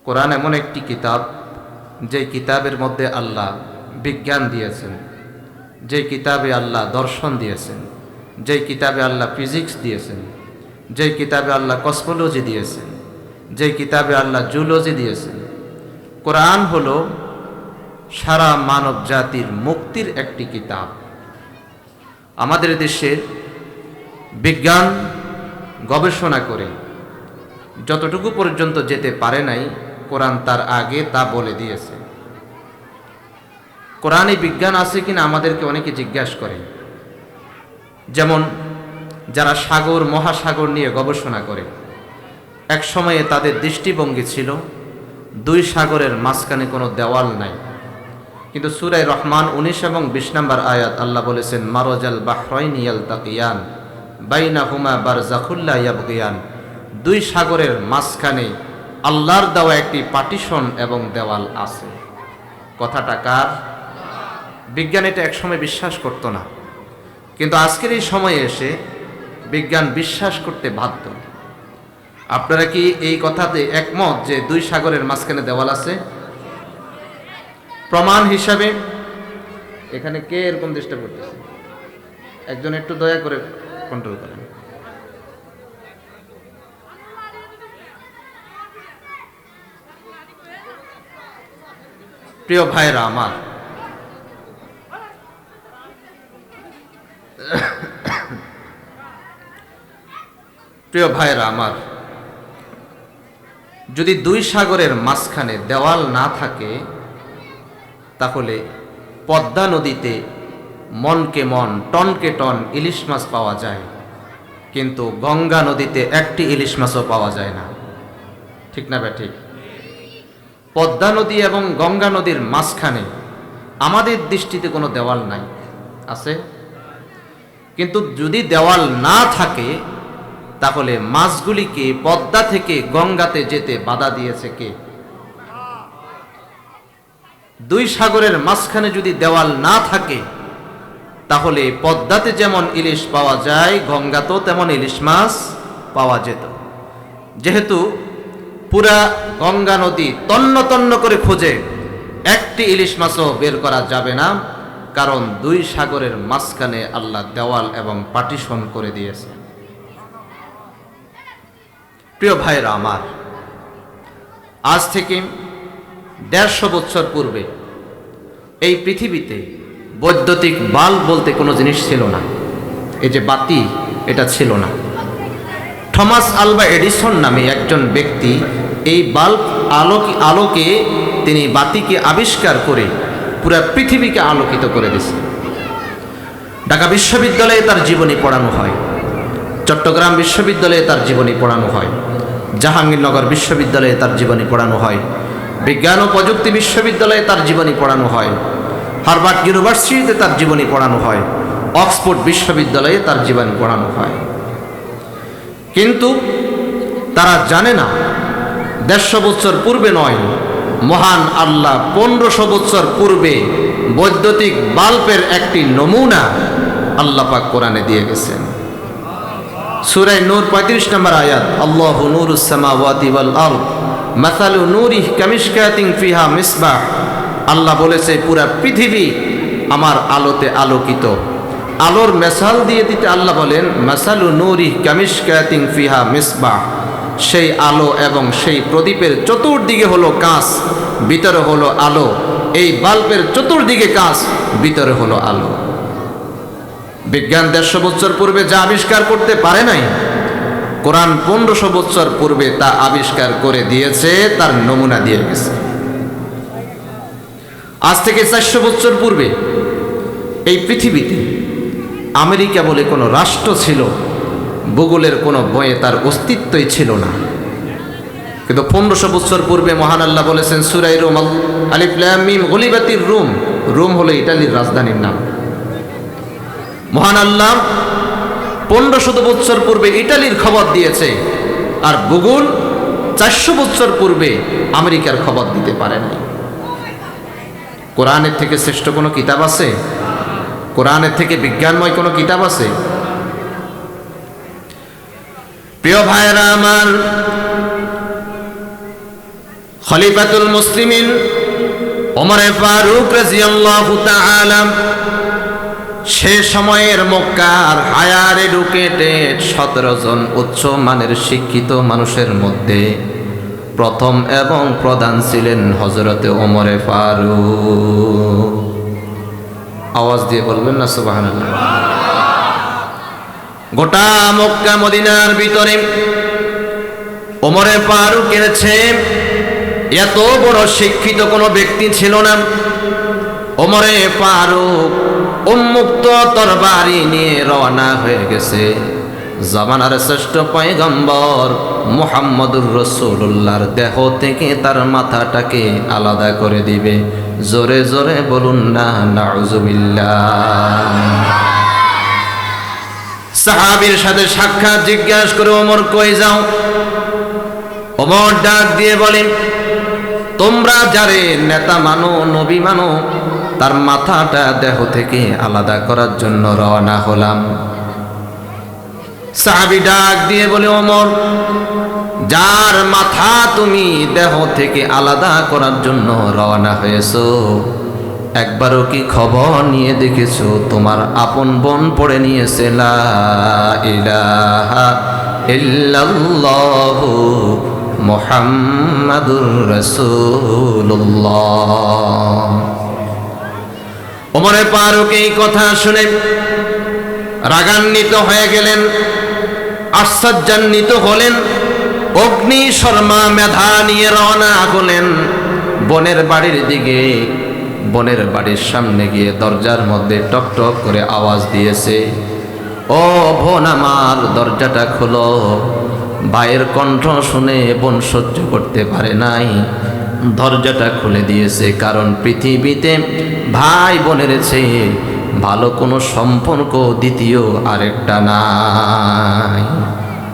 কোরআন এমন একটি কিতাব, যে কিতাবের মধ্যে আল্লাহ বিজ্ঞান দিয়েছেন, যে কিতাবে আল্লাহ দর্শন দিয়েছেন, যে কিতাবে আল্লাহ ফিজিক্স দিয়েছেন, যে কিতাবে আল্লাহ কসমোলজি দিয়েছেন, যে কিতাবে আল্লাহ জুলজি দিয়েছেন। কোরআন হলো সারা মানব জাতির মুক্তির একটি কিতাব। আমাদের দেশের বিজ্ঞান গবেষণা করে যতটুকু পর্যন্ত যেতে পারে নাই, কোরআন তার আগে তা বলে দিয়েছে। কোরআনে বিজ্ঞান আছে কিনা আমাদেরকে অনেকে জিজ্ঞাসা করে। যেমন যারা সাগর মহাসাগর নিয়ে গবেষণা করে, এক সময়ে তাদের দৃষ্টিভঙ্গি ছিল দুই সাগরের মাঝখানে কোনো দেওয়াল নাই। কিন্তু সূরা রহমান 19 এবং 20 নম্বর আয়াত আল্লাহ বলেছেন, মারজাল বাহরাইন ইয়ালতাকিয়ান বাইনাহুমা বারযাখুল লা ইয়াবগিয়ান। দুই সাগরের মাঝখানে আল্লাহর দেওয়া একটি পার্টিশন এবং দেওয়াল আছে। কথাটা কার? বিজ্ঞান এটা একসময় বিশ্বাস করত না, কিন্তু আজকের এই সময়ে এসে বিজ্ঞান বিশ্বাস করতে বাধ্য। আপনারা কি এই কথাতে একমত যে দুই সাগরের মাঝখানে দেওয়াল আছে? প্রমাণ হিসাবে এখানে কে এরকম চেষ্টা করতেছে? একজন একটু দয়া করে কন্ট্রোল করেন। প্রিয় ভাইরা আমার, প্রিয় ভাইরা আমার, যদি দুই সাগরের মাঝখানে দেওয়াল না থাকে, তাহলে পদ্মা নদীতে মনকে মন টনকে টন ইলিশ মাছ পাওয়া যায়, কিন্তু গঙ্গা নদীতে একটি ইলিশ মাছও পাওয়া যায় না। ঠিক না বে ঠিক? পদ্মা নদী এবং গঙ্গা নদীর মাঝখানে আমাদের দৃষ্টিতে কোনো দেওয়াল নাই, আছে? কিন্তু যদি দেওয়াল না থাকে, তাহলে মাছগুলিকে পদ্মা থেকে গঙ্গাতে যেতে বাধা দিয়েছে কে? দুই সাগরের মাঝখানে যদি দেওয়াল না থাকে, তাহলে পদ্মাতে যেমন ইলিশ পাওয়া যায়, গঙ্গাতেও তেমন ইলিশ মাছ পাওয়া যেত। যেহেতু পুরা গঙ্গা নদী তন্ন তন্ন করে খুঁজে একটি ইলিশ মাছও বের করা যাবে না, কারণ দুই সাগরের মাঝখানে আল্লাহ দেওয়াল এবং পার্টিশন করে দিয়েছে। প্রিয় ভাইরা আমার, আজ থেকে 150 বছর পূর্বে এই পৃথিবীতে বৈদ্যুতিক বাল্ব বলতে কোনো জিনিস ছিল না। এই যে বাতি, এটা ছিল না। থমাস আলভা এডিসন নামে একজন ব্যক্তি এই বাল্ব আলোকে তিনি বাতিকে আবিষ্কার করে পুরো পৃথিবীকে আলোকিত করে দিয়েছে। ঢাকা বিশ্ববিদ্যালয়ে তার জীবনী পড়ানো হয়, চট্টগ্রাম বিশ্ববিদ্যালয়ে তার জীবনী পড়ানো হয়, জাহাঙ্গীরনগর বিশ্ববিদ্যালয়ে তার জীবনী পড়ানো হয়, বিজ্ঞান ও প্রযুক্তি বিশ্ববিদ্যালয়ে তার জীবনী পড়ানো হয়, হার্ভার্ড ইউনিভার্সিটিতে তার জীবনী পড়ানো হয়, অক্সফোর্ড বিশ্ববিদ্যালয়ে তার জীবনী পড়ানো হয়। কিন্তু তারা জানে না 150 বছর পূর্বে নয়, মহান আল্লাহ 1500 বছর পূর্বে বৈদ্যুতিক বাল্বের একটি নমুনা আল্লাহ পাক কোরআনে দিয়ে গেছেন। সূরা নূর 35 নম্বর আয়াত, আল্লাহু নূরুস সামাওয়াতি ওয়াল আরদ মাসালু নূরিহি কামিশকাতিন ফিহা মিসবাহ। আল্লাহ বলেছে পুরা পৃথিবী আমার আলোতে আলোকিত। আলোর মেসাল দিয়ে দিতে আল্লাহ বলেন, মাসালু নূরিহি কামিশকাতিন ফিহা মিসবাহ। সেই আলো এবং সেই প্রদীপের চতুর্দিকে হলো কাঁচ, ভিতরে হলো আলো। এই বাল্বের চতুর্দিকে কাঁচ, ভিতরে হলো আলো। বিজ্ঞান 150 বছর পূর্বে যা আবিষ্কার করতে পারে নাই, কোরআন 1500 বছর পূর্বে তা আবিষ্কার করে দিয়েছে, তার নমুনা দিয়ে গেছে। আজ থেকে 400 বছর পূর্বে এই পৃথিবীতে আমেরিকা বলে কোনো রাষ্ট্র ছিল, ভূগোলের কোনো বইয়ে তার অস্তিত্বই ছিল না। কিন্তু 1500 বছর পূর্বে মহান আল্লাহ বলেছেন সূরা রুম, আলিফ লাম মিম গুলিবাতির রুম। রোম হলো ইটালির রাজধানীর নাম। মহান আল্লাহ 1500 বছর পূর্বে ইটালির খবর দিয়েছে, আর ভূগোল 400 বছর পূর্বে আমেরিকার খবর দিতে পারে নাই। কোরআনের থেকে শ্রেষ্ঠ কোনো কিতাব আছে? কোরআনের থেকে বিজ্ঞানময় কোনো কিতাব আছে? প্রিয় ভাইরা আমার, খলিফাতুল মুসলিমিন ওমর ফারুক রাদিয়াল্লাহু তাআলা সে সময়ের মক্কার হায়ার এডুকেটেড 17 জন উচ্চ মানের শিক্ষিত মানুষের মধ্যে প্রথম এবং প্রধান ছিলেন হযরতে ওমর ফারুক। আওয়াজ দিয়ে বলবেন না সুবহানাল্লাহ। গোটা মক্কা মদিনার ভিতরে ওমর ফারুকের চেয়ে এত বড় শিক্ষিত কোনো ব্যক্তি ছিল না। ওমর ফারুক উন্মুক্ত তরবারি নিয়ে রওনা হয়ে গেছে জামানার শ্রেষ্ঠ পয়গম্বর মুহাম্মদুর রাসূলুল্লাহর দেহ থেকে তার মাথাটাকে আলাদা করে দিবে। জোরে জোরে বলুন না নাউজুবিল্লাহ। সাহাবীর সাথে সাক্ষাৎ জিজ্ঞাসা করে ওমর কই যাও? ওমর ডাক দিয়ে বলেন, তোমরা যারে নেতা মানো নবী মানো তার মাথাটা দেহ থেকে আলাদা করার জন্য রওনা হলাম। সাহাবী ডাক দিয়ে বলে, ওমর যার মাথা তুমি দেহ থেকে আলাদা করার জন্য রওনা হয়েছো একবারও কি খবর নিয়ে দেখেছো তোমার আপন বোন পড়ে নিয়েছে লা ইলাহা ইল্লাল্লাহু মুহাম্মাদুর রাসূলুল্লাহ। ওমর ফারুক এই কথা শুনে রাগান্বিত হয়ে গেলেন, আশ্চর্যান্বিত হলেন, অগ্নি শর্মা মেধা নিয়ে রওনা হলেন বোনের বাড়ির দিকে। বোনের বাড়ির সামনে গিয়ে দরজার মধ্যে টক টক করে আওয়াজ দিয়েছে, ও বোন আমার দরজাটা খোলো। ভাইয়ের কণ্ঠ শুনে বোন সহ্য করতে পারে নাই, দরজাটা খুলে দিয়েছে। কারণ পৃথিবীতে ভাই বোনের চেয়ে ভালো কোনো সম্পর্ক দ্বিতীয় আরেকটা নাই।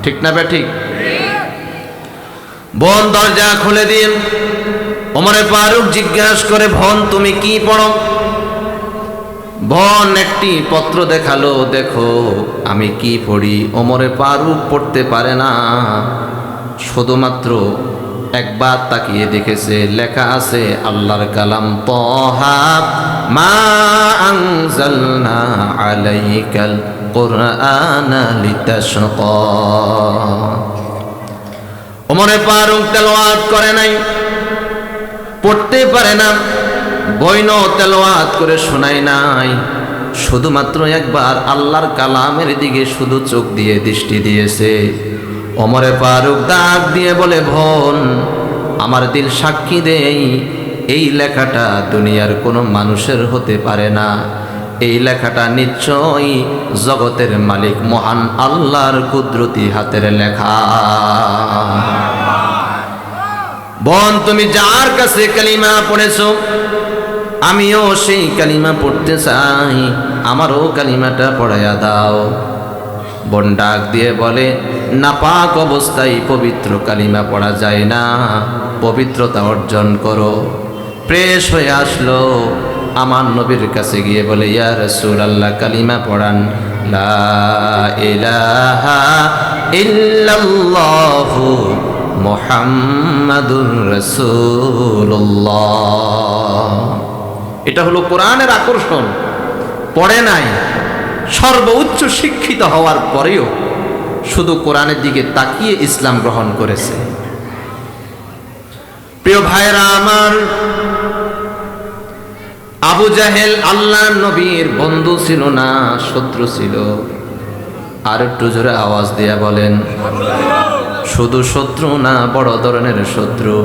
ঠিক না ঠিক? বোন দরজা খুলে দিন। ওমর ফারুক জিজ্ঞাসা করে, বোন তুমি কি পড়ো? বোন একটি পত্র দেখালো, দেখো আমি কি পড়ি। ওমর ফারুক পড়তে পারে না, শুধুমাত্র একবার তাকিয়ে দেখেছে, লেখা আছে আল্লাহর কালাম, তাহা মা আনজালনা আলাইকাল কুরআনা লিতাশকা। ওমর ফারুক তেলাওয়াত করে নাই, পড়তে পারে না, বইনও তেলাওয়াত করে শোনায় নাই, শুধুমাত্র একবার আল্লাহর কালামের দিকে শুধু চোখ দিয়ে দৃষ্টি দিয়েছে। ওমর ফারুক ডাক দিয়ে বলে, বোন আমার দিল সাক্ষী দেই এই লেখাটা দুনিয়ার কোনো মানুষের হতে পারে না, এই লেখাটা নিশ্চয়ই জগতের মালিক মহান আল্লাহর কুদরতি হাতের লেখা। বোন তুমি যার কাছে কালিমা পড়েছো আমিও সেই কালিমা পড়তে চাই, আমারও কালিমাটা পড়াইয়া দাও। বোন ডাক দিয়ে বলে, নাপাক অবস্থায় পবিত্র কালিমা পড়া যায় না, পবিত্রতা অর্জন করো। ফ্রেশ হয়ে আসলো, আমার নবীর কাছে গিয়ে বলে, ইয়া রাসূলুল্লাহ কালিমা পড়ান, লা ইলাহা ইল্লাল্লাহু মুহাম্মাদুর রাসূলুল্লাহ। এটা হলো কোরআনের আকর্ষণ। পড়ে নাই, সর্বোচ্চ শিক্ষিত হওয়ার পরেও শুধু কোরআনের দিকে তাকিয়ে ইসলাম গ্রহণ করেছে। প্রিয় ভাইরা আমার, আবু জাহেল আল্লাহর নবীর বন্ধু ছিল না, শত্রু ছিল। আর একটু জোরে আওয়াজ দিয়া বলেন, শুধু শত্রু না, বড় ধরনের শত্রু,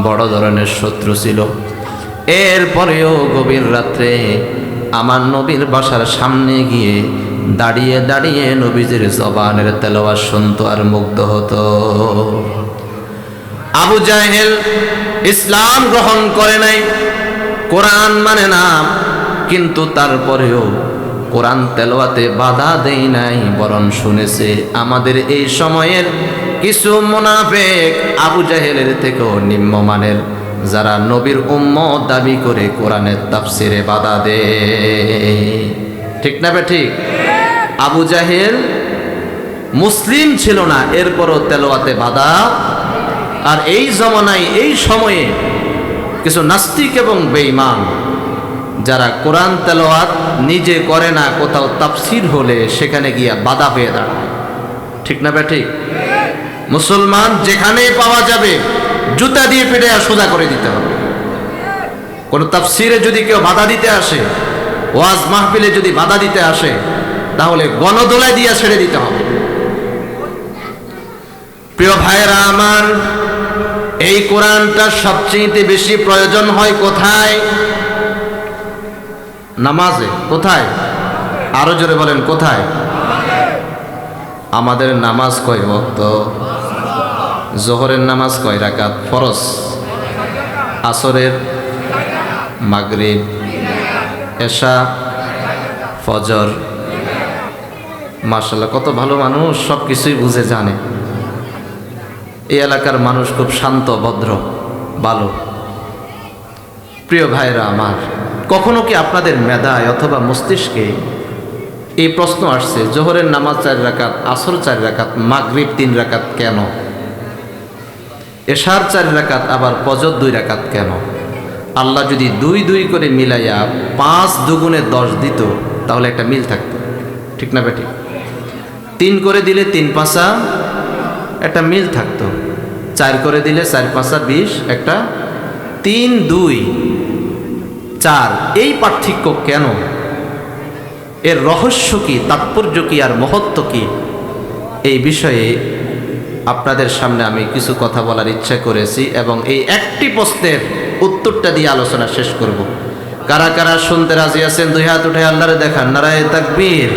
বড় ধরনের শত্রু ছিল। এরপরেও গভীর রাত্রে আমার নবীর বাসার সামনে গিয়ে দাঁড়িয়ে দাঁড়িয়ে নবীজির জবানের তেলাওয়াত শুনতো আর মুগ্ধ হতো। আবু জাহেল ইসলাম গ্রহণ করে নাই, কোরআন মানে না, কিন্তু তারপরেও কোরআন তেলাওয়াতে বাধা দেয় নাই, বরং শুনেছে। আমাদের এই সময়ের কিছু মুনাফিক আবু জাহেলের থেকেও নিম্নমানের, যারা নবীর উম্মত দাবি করে কোরআনের তাফসিরে বাধা দেয়। ঠিক না ঠিক? আবু জাহেল মুসলিম ছিল না, এরপরও তেলাওয়াতে বাধা আর এই জমানায় এই সময়ে কিছু নাস্তিক এবং বেঈমান যারা কোরআন তেলাওয়াত নিজে করে না, কোথাও তাফসীর হলে সেখানে গিয়া বাধা হয়ে দাঁড়ায়। ঠিক না ঠিক? মুসলমান যেখানেই পাওয়া যাবে জুতা দিয়ে পেটে সোজা করে দিতে হবে। কোন তাফসীরে যদি কেউ বাধা দিতে আসে, ওয়াজ মাহফিলে যদি বাধা দিতে আসে, তাহলে গণদোলায় দিয়া ছেড়ে দিতে হবে। প্রিয় ভাইরা আমার, এই কোরআনটা সবচেয়ে বেশি প্রয়োজন হয় কোথায়? নামাজে। কোথায়? আরো জোরে বলেন, কোথায়? আমাদের নামাজ কয় ওয়াক্ত? জোহরের নামাজ কয় রাকাত ফরজ? আসরের, মাগরিব, এশা, ফজর। মাশাআল্লাহ, কত ভালো মানুষ, সব কিছুই বুঝে জানে। এই এলাকার মানুষ খুব শান্ত, ভদ্র, ভালো। প্রিয় ভাইরা আমার, কখনো কি আপনাদের মেধায় অথবা মস্তিষ্কে এই প্রশ্ন আসছে, জোহরের নামাজ 4 রাকাত, আসর 4 রাকাত, মাগরিব 3 রাকাত কেন? এশার 4 রাকাত, আবার ফজর 2 রাকাত কেন? আল্লাহ যদি 2 করে মিলাইয়া 5 দুগুণে 10 দিত, তাহলে একটা মিল থাকতো। ঠিক না বেটি? 3 করে দিলে 3 পাঁচা একটা মিল থাকতো, 4 করে দিলে 4 পাঁচা 20, একটা 3 2 4। এই পার্থক্য কেন? এর রহস্য কি, তাৎপর্য কি, আর মহত্ব কি? এই বিষয়ে আপনাদের সামনে আমি কিছু কথা বলার ইচ্ছা করেছি, এবং এই একটি প্রশ্নের উত্তরটা দিয়ে আলোচনা শেষ করব। কারা কারা শুনতে রাজি আছেন? 2 হাত উঠে আল্লাহরে দেখান। নারায়ে তাকবীর।